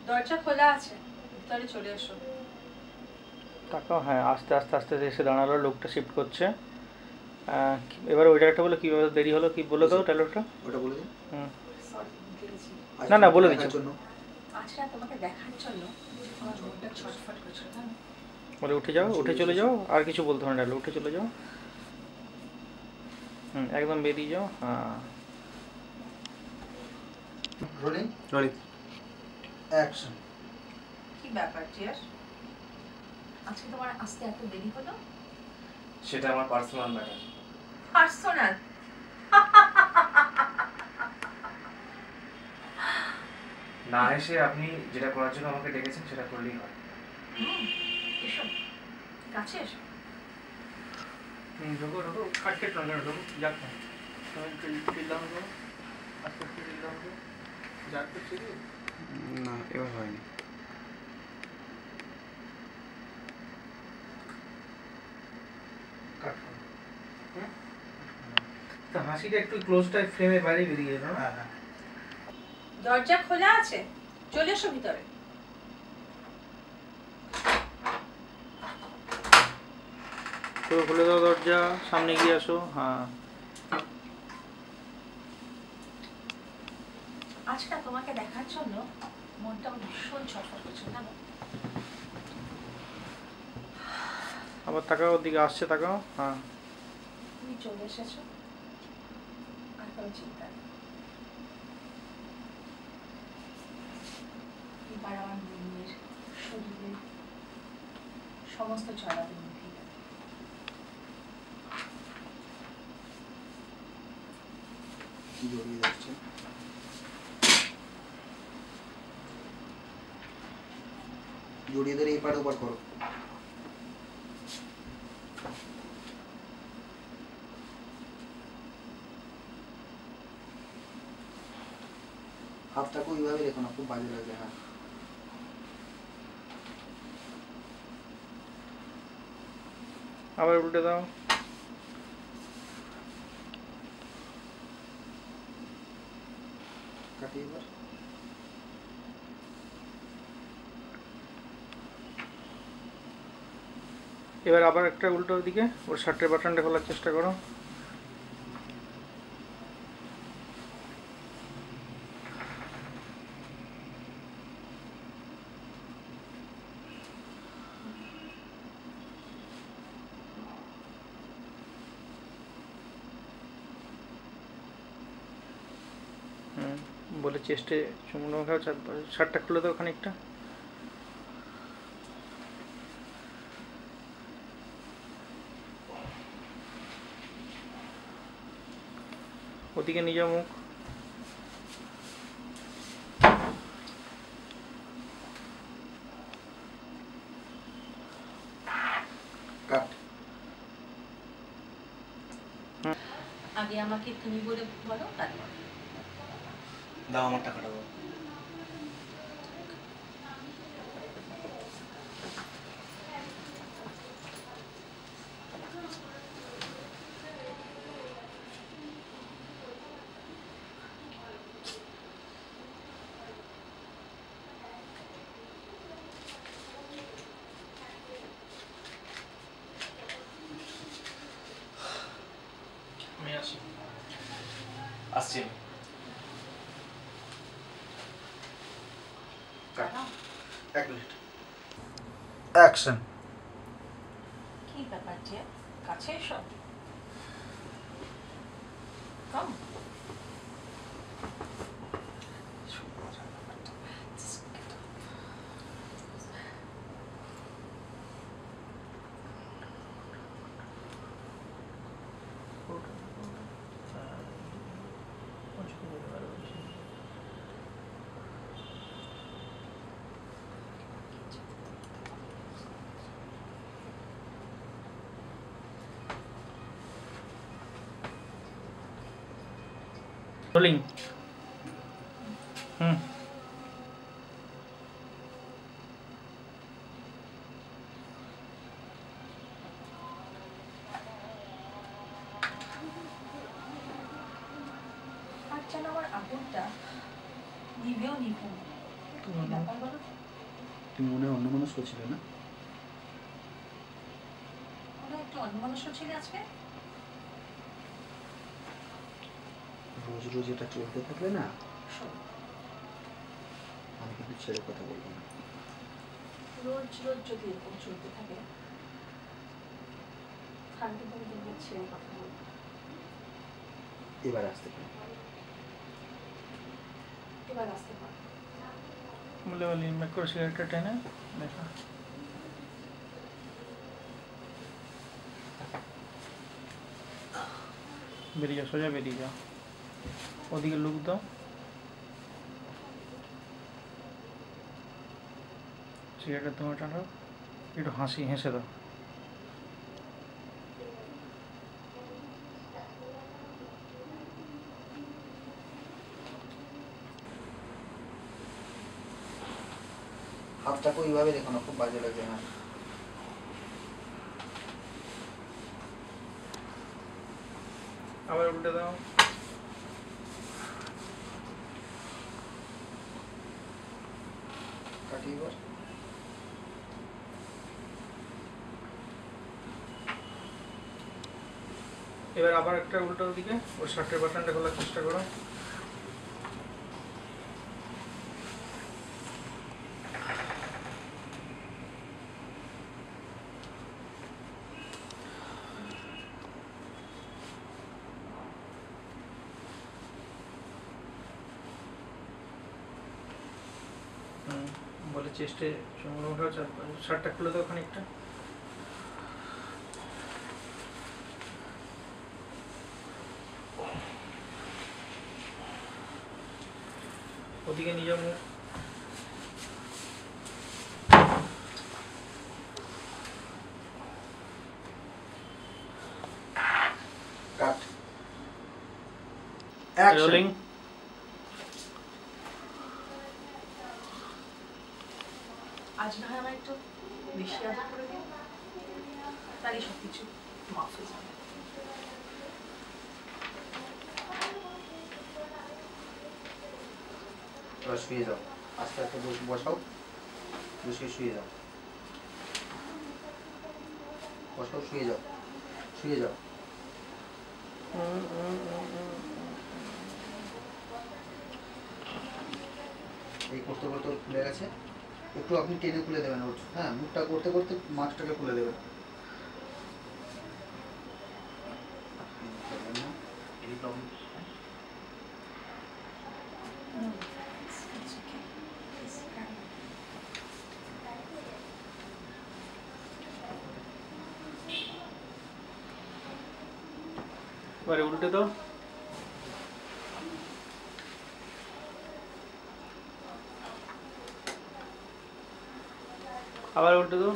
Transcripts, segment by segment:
দরজা খোলা আছে, ভিতরে চলে এসো। তাকাও। হ্যাঁ, আস্তে আস্তে আস্তে এসে দাঁড়ালো, লোকটা শিফট করছে। এবার ওই ডায়লগটা বলে কীভাবে দেরি হলো, কি বলে দাও ডায়লগটা। ওটা বলে দিন। সরি, ভুলে গেছি। না না, বলে দিচ্ছি। আজকে তোমাকে দেখার জন্য আমার মনটা ছটফট করছিল না। বলে উঠে যাও, উঠে চলে যাও, আর কিছু বলতে হবে না ডায়লগ, উঠে চলে যাও। একদম বেরিয়ে যাও। হ্যাঁ, রোলিং রোলিং অ্যাকশন। কি ব্যাপার টিয়ার, আজকে তোমার আসতে এত দেরি হলো? সেটা আমার পার্সোনাল ম্যাটার। পার্সোনাল? না এসে আপনি যেটা করার জন্য আমাকে ডেকেছেন সেটা করলেই হয়। এসো, কাছে এসো। ঢোকো ঢোকো, খাটকেট না ঢোকো, যাক না চিল্লাম তো, আস্তে আস্তে চিল্লাম তো, যাক তো ছিল না, এবার হয়নি। তা হাসিটা একটু ক্লোজটা ফ্রেমের বাইরে বেরিয়ে গেল। হ্যাঁ হ্যাঁ। দরজা খোলা আছে, চলে এসো ভিতরে। পুরো খুলে দাও দরজা, সামনে গিয়ে আসো। হ্যাঁ, আজকে তোমাকে দেখার জন্য মনটা আমার ভীষণ ছটফট করছে না। আবার তাকাও, ওদিকে আসছে, তাকাও। হ্যাঁ, তুমি চলে এসেছো, আর কোনো চিন্তা নেই। এবার আমার মনের শরীরের সমস্ত চলাতে মুখে গেল। কি জড়িয়ে যাচ্ছে? জড়িয়ে ধরে এপার ওপার করো। হাতটাকে ওইভাবে রেখো না, খুব বাজে লাগে। হ্যাঁ, আবার উল্টে দাও। কাটি এবার। এবার আবার একটা উল্টো দিকে, ওর শার্টের বাটনটা খোলার চেষ্টা করো। বলে চেস্টে চুমুনো খাও, শার্টটা খুলে দাও খানিকটা। ওদিকে নিয়ে যাও মুখ। কাট। আগে আমাকে তুমি বলে বলো, তারপর দাও আমার টাকাটা দাও। আমি আসি। আসছি আমি। এক মিনিট অ্যাকশন। কি ব্যাপার যে, কাছে এসো। কম রোলিং। আর যেন আমার আগুনটা নিভেও নিভে না। কি ব্যাপার বলো তো? তুমি মনে হয় অন্যমনস্ক ছিলে না? কোনো একটু অন্যমনস্ক ছিলে আজকে? রোজ রোজ এটা চলতে থাকলে না, শোনো, আমি কিন্তু ছেড়ে কথা বলবো না। রোজ রোজ যদি এরকম চলতে থাকে তাহলে কিন্তু আমি তোমাকে ছেড়ে কথা বলবো না। এবার আসতে পারি। এবার আসতে পারো। বলে বলি মেক করে সিগারেটটা টেনে দেখা বেরিয়ে যাও, সোজা বেরিয়ে যাও, ওদিকে লুক দাও, সিগারেটের তোমার টানো, একটু হেসে দাও। হাতটাকে ওইভাবে দেখো না, খুব বাজে লাগছে। হ্যাঁ, আবার উল্টে দাও, কাটি এবার। এবার আবার একটা উল্টো দিকে, ওর শার্টের বাটনটা খোলার চেষ্টা করো। বলে চেস্টে চুমড়ো ওঠাও, শার্টটা খুলে দাও খানিকটা। ওদিকে নিয়ে যাও মুখ। কাট। অ্যাকশন। রোলিং। আজ না হয় আমার একটু বেশি আদর করে দিও, তারই সব কিছু মাফ হয়ে যাবে। এবার শুয়ে যাও, আস্তে আস্তে বসাও, বসে শুয়ে যাও, বসাও, শুয়ে যাও, শুয়ে যাও। এই করতে করতে ওর খুলে গেছে, একটু আপনি টেনে খুলে দেবেন ওর। হ্যাঁ, মুখটা করতে করতে মাছটাকে খুলে দেবেন। Any problem? No, it's okay. It's fine. এবারে উল্টে দাও, আবার উল্টে দাও।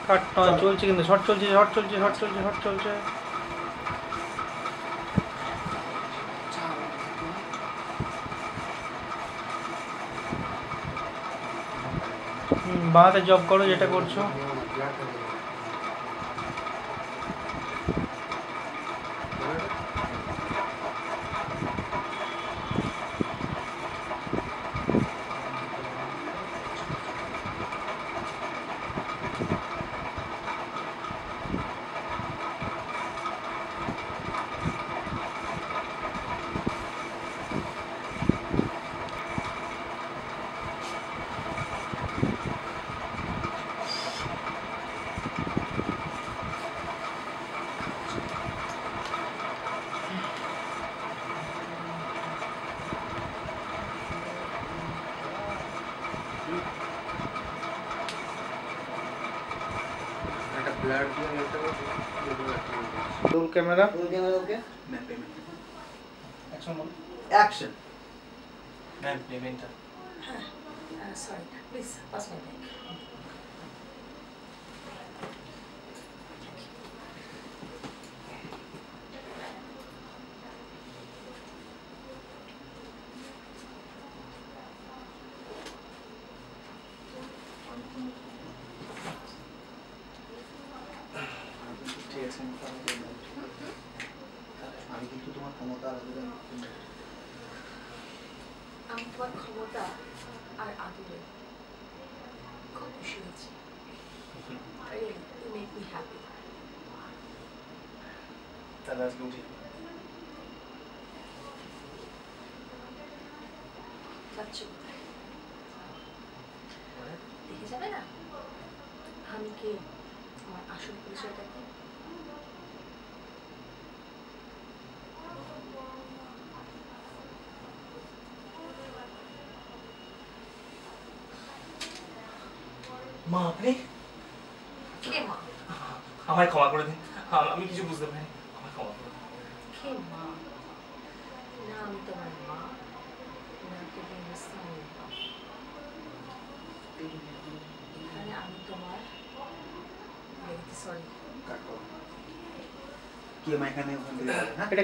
কাট নয়, চলছে কিন্তু, শর্ট চলছে, শর্ট চলছে, শর্ট চলছে, শর্ট চলছে। বাঁ হাতে জব করো যেটা করছো। একটা ব্লাড দিয়ে একটা roll camera. Okay. Ma'am payment. Action. Ma'am পেমেন্টটা। Sorry, please pass my bag. ক্ষমতা আর আদরে আমি তোমার ক্ষমতা আর আদরে খুব খুশি হয়েছি। Really, you make me happy. তাহলে আজকে উঠি। যাচ্ছ কোথায়? দেখে যাবে না আমি কে, আমার আসল পরিচয়টা কি? মা আপনি কে মা? আমায় ক্ষমা করে দিন, আমি কিছু বুঝতে পারিনি, আমায় ক্ষমা করে দিন। কে মা? না আমি তোমার মা, না তোমার স্বামী। এখানে আমি তোমার সরি কাটো কি মা এখানে ওখান থেকে যাবে, হ্যাঁ এটা